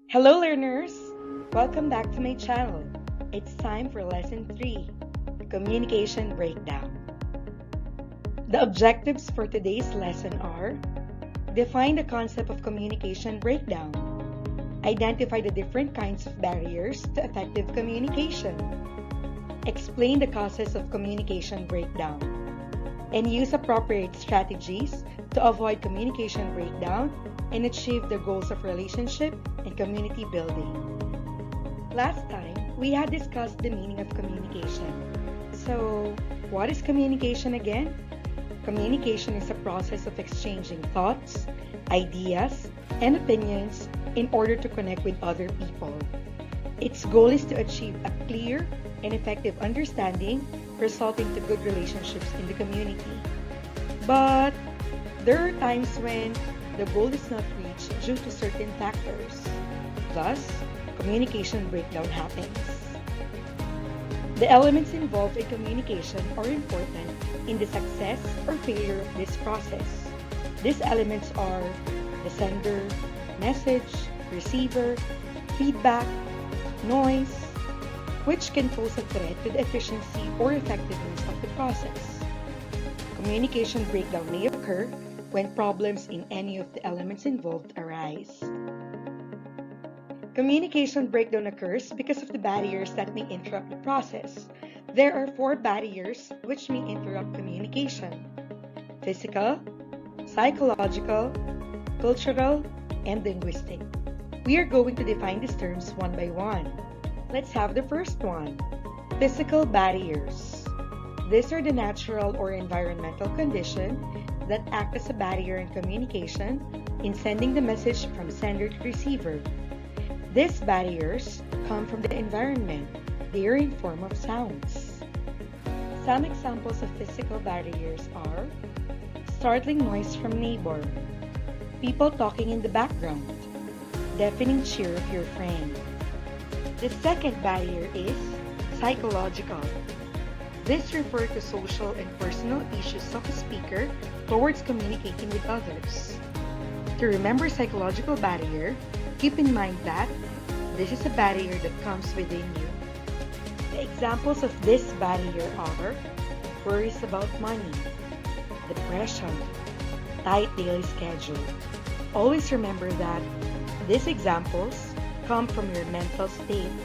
Hello learners! Welcome back to my channel. It's time for lesson 3, Communication Breakdown. The objectives for today's lesson are: define the concept of communication breakdown, identify the different kinds of barriers to effective communication, explain the causes of communication breakdown, and use appropriate strategies to avoid communication breakdown and achieve the goals of relationship and community building. Last time, we had discussed the meaning of communication. So, what is communication again? Communication is a process of exchanging thoughts, ideas, and opinions in order to connect with other people. Its goal is to achieve a clear and effective understanding, resulting to good relationships in the community. But there are times when the goal is not reached due to certain factors. Thus, communication breakdown happens. The elements involved in communication are important in the success or failure of this process. These elements are the sender, message, receiver, feedback, noise, which can pose a threat to the efficiency or effectiveness of the process. Communication breakdown may occur when problems in any of the elements involved arise. Communication breakdown occurs because of the barriers that may interrupt the process. There are 4 barriers which may interrupt communication: physical, psychological, cultural, and linguistic. We are going to define these terms one by one. Let's have the first one: physical barriers. These are the natural or environmental conditions that act as a barrier in communication in sending the message from sender to receiver. These barriers come from the environment. They are in form of sounds. Some examples of physical barriers are startling noise from neighbor, people talking in the background, deafening cheer of your friend. The second barrier is psychological. This refers to social and personal issues of a speaker towards communicating with others. To remember psychological barrier, keep in mind that this is a barrier that comes within you. The examples of this barrier are worries about money, depression, tight daily schedule. Always remember that these examples come from your mental state,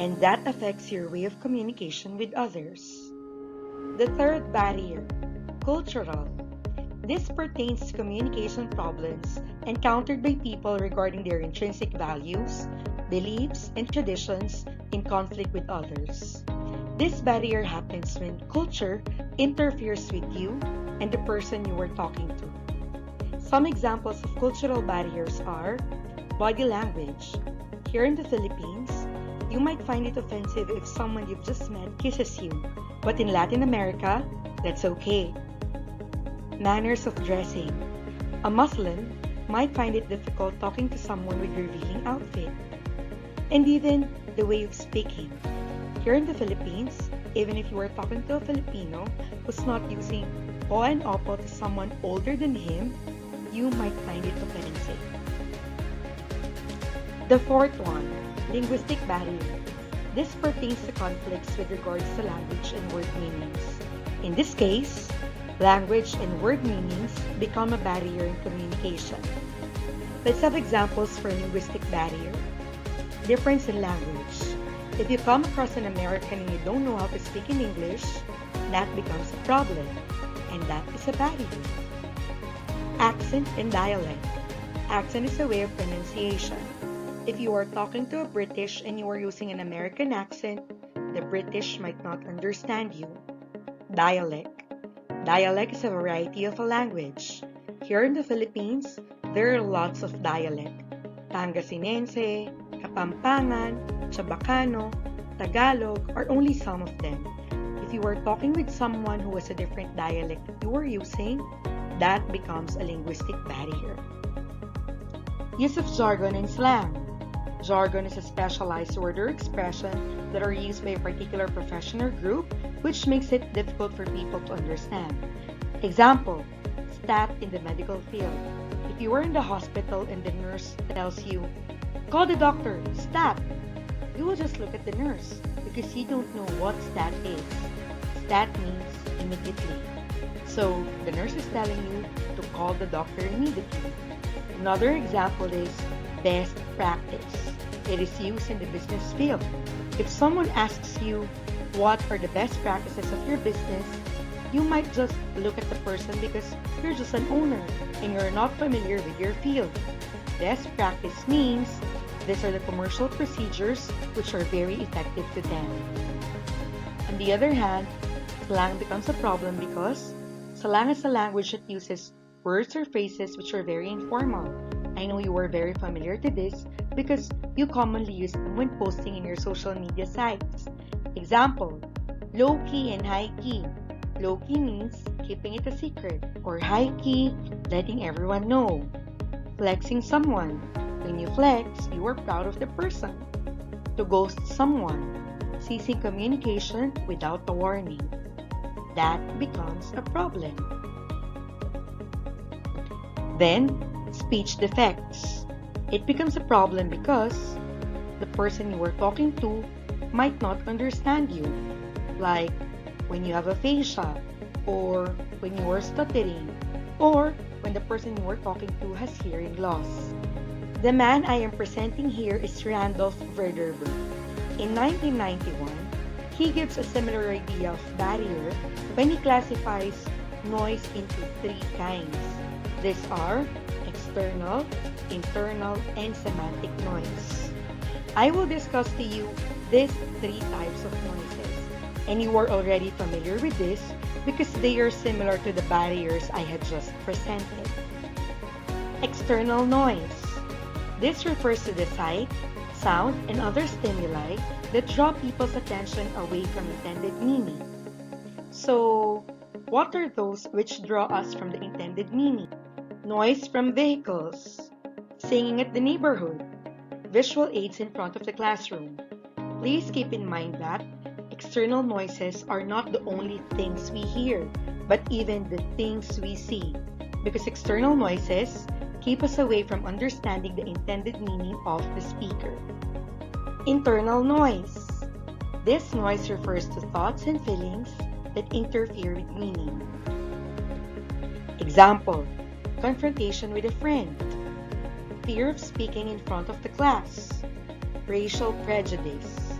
and that affects your way of communication with others. The third barrier, cultural. This pertains to communication problems encountered by people regarding their intrinsic values, beliefs, and traditions in conflict with others. This barrier happens when culture interferes with you and the person you are talking to. Some examples of cultural barriers are body language. Here in the Philippines, you might find it offensive if someone you've just met kisses you, but in Latin America, that's okay. Manners of dressing. A Muslim might find it difficult talking to someone with revealing outfit. And even the way of speaking. Here in the Philippines, even if you are talking to a Filipino who's not using o and opo to someone older than him, you might find it offensive. The fourth one, linguistic barrier. This pertains to conflicts with regards to language and word meanings. In this case, language and word meanings become a barrier in communication. Let's have examples for linguistic barrier. Difference in language. If you come across an American and you don't know how to speak in English, that becomes a problem, and that is a barrier. Accent and dialect. Accent is a way of pronunciation. If you are talking to a British and you are using an American accent, the British might not understand you. Dialect. Dialect is a variety of a language. Here in the Philippines, there are lots of dialect. Pangasinense, Kapampangan, Chabacano, Tagalog are only some of them. If you are talking with someone who has a different dialect that you are using, that becomes a linguistic barrier. Use of jargon and slang. Jargon is a specialized word or expression that are used by a particular profession or group, which makes it difficult for people to understand. Example, stat in the medical field. If you are in the hospital and the nurse tells you, Call the doctor, stat. You will just look at the nurse because you don't know what stat is. Stat means immediately. So the nurse is telling you to call the doctor immediately. Another example is best practice. It is used in the business field. If someone asks you what are the best practices of your business, you might just look at the person because you're just an owner and you're not familiar with your field. Best practice means these are the commercial procedures which are very effective to them. On the other hand, slang becomes a problem because slang is a language that uses words or phrases which are very informal. I know you are very familiar to this because you commonly use them when posting in your social media sites. Example, low-key and high-key. Low-key means keeping it a secret, or high-key, letting everyone know. Flexing someone. When you flex, you are proud of the person. To ghost someone. Ceasing communication without a warning. That becomes a problem. Then, speech defects. It becomes a problem because the person you are talking to might not understand you. Like when you have aphasia, or when you are stuttering, or when the person you are talking to has hearing loss. The man I am presenting here is Randolph Verderberg. In 1991, he gives a similar idea of barrier when he classifies noise into three kinds. These are external, internal, and semantic noise. I will discuss to you these three types of noises, and you are already familiar with this because they are similar to the barriers I had just presented. External noise. This refers to the sight, sound, and other stimuli that draw people's attention away from intended meaning. So, what are those which draw us from the intended meaning? Noise from vehicles, singing at the neighborhood, visual aids in front of the classroom. Please keep in mind that external noises are not the only things we hear, but even the things we see, because external noises keep us away from understanding the intended meaning of the speaker. Internal noise. This noise refers to thoughts and feelings that interfere with meaning. Example, confrontation with a friend, fear of speaking in front of the class, racial prejudice.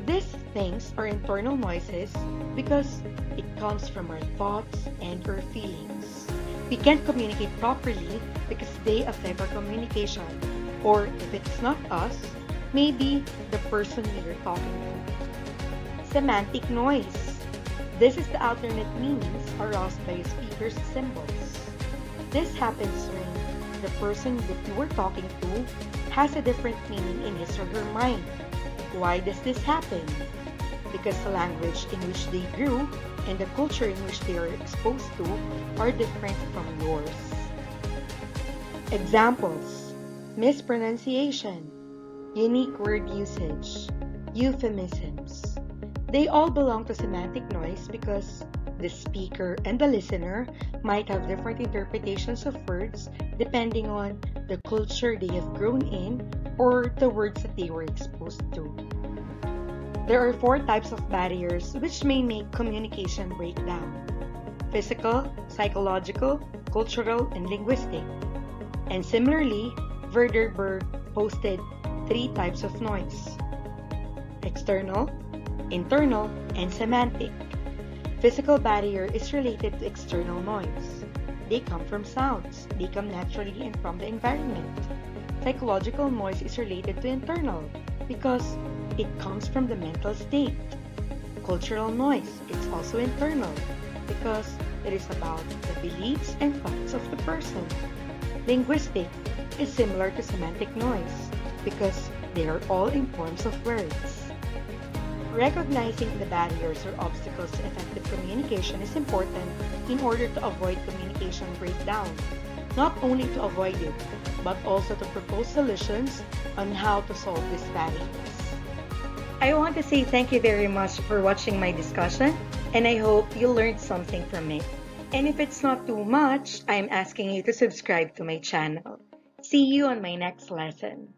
These things are internal noises because it comes from our thoughts and our feelings. We can't communicate properly because they affect our communication. Or if it's not us, maybe the person we are talking to. Semantic noise. This is the alternate meanings aroused by a speaker's symbols. This happens when the person that you are talking to has a different meaning in his or her mind. Why does this happen? Because the language in which they grew and the culture in which they are exposed to are different from yours. Examples: mispronunciation, unique word usage, euphemisms. They all belong to semantic noise because the speaker and the listener might have different interpretations of words depending on the culture they have grown in or the words that they were exposed to. There are 4 types of barriers which may make communication break down: physical, psychological, cultural, and linguistic. And similarly, Verderberg posted 3 types of noise: external, internal, and semantic. Physical barrier is related to external noise. They come from sounds. They come naturally and from the environment. Psychological noise is related to internal because it comes from the mental state. Cultural noise is also internal because it is about the beliefs and thoughts of the person. Linguistic is similar to semantic noise because they are all in forms of words. Recognizing the barriers or obstacles to effective communication is important in order to avoid communication breakdown. Not only to avoid it, but also to propose solutions on how to solve these barriers. I want to say thank you very much for watching my discussion, and I hope you learned something from it. And if it's not too much, I'm asking you to subscribe to my channel. See you on my next lesson.